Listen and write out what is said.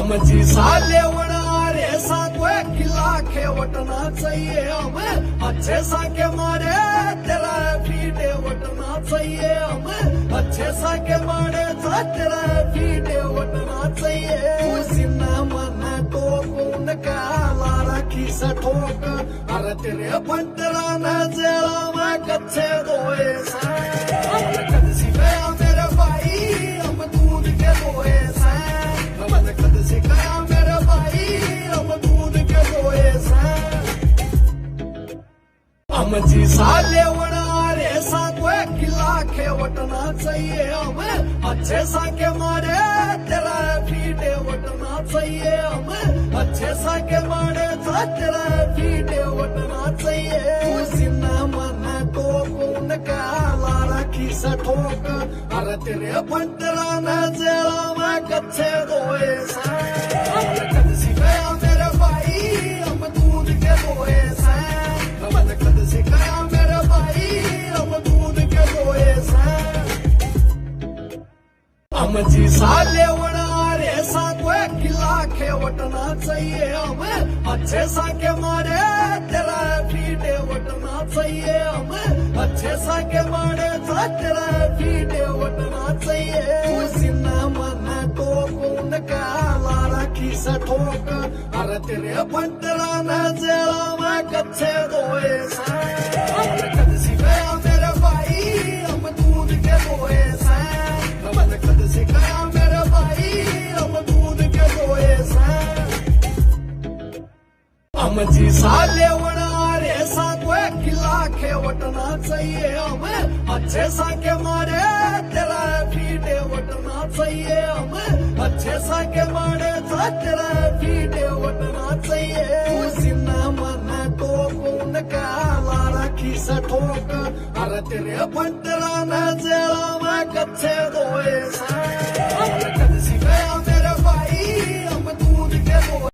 आमची सालेवणारे सातवे किला खेवटना चाहिए हमें अच्छे साके मारे तेरा फीटे वटना चाहिए हमें अच्छे साके मारे तेरा फीटे वटना चाहिए सीना मन तो कौन काला राखी से ठोक अरे तेरे पंतरा न जेला मैं कच्चे दोए कदसी गया मेरे भाई हम दूध के दोए कदसी गया मेरे भाई हम दूध के दोए आमची सालेवणारे सातवे किला खेवटना चाहिए हमें अच्छे साके मारे तेरा फीटे वटना चाहिए हमें अच्छे साके मारे तेरा फीटे वटना चाहिए सीना मन तो कौन काला राखी से ठोक अरे तेरे पंतरा न जेला मैं कच्चे दोए कदसी गया मेरे भाई हम दूध के दोए कदसी गया मेरे भाई हम दूध के दोए आमची सालेवणारे सातवे किला खेवटना चाहिए हमें अच्छे साके मारे तेरा फीटे वटना चाहिए हमें अच्छे साके मारे तेरा फीटे वटना चाहिए सीना मन तो कौन काला राखी से ठोक अरे तेरे पंतरा न जेला मैं कच्चे दोए कदसी गया मेरे भाई हम दूध के दोए कदसी गया मेरे भाई हम दूध के दोए आमची सालेवणारे सातवे किला खेवटना चाहिए हमें अच्छे साके मारे तेरा फीटे वटना चाहिए हमें अच्छे साके मारे तेरा फीटे वटना चाहिए सीना मन तो कौन काला राखी से ठोक अरे तेरे पंतरा न जेला मैं कच्चे दोए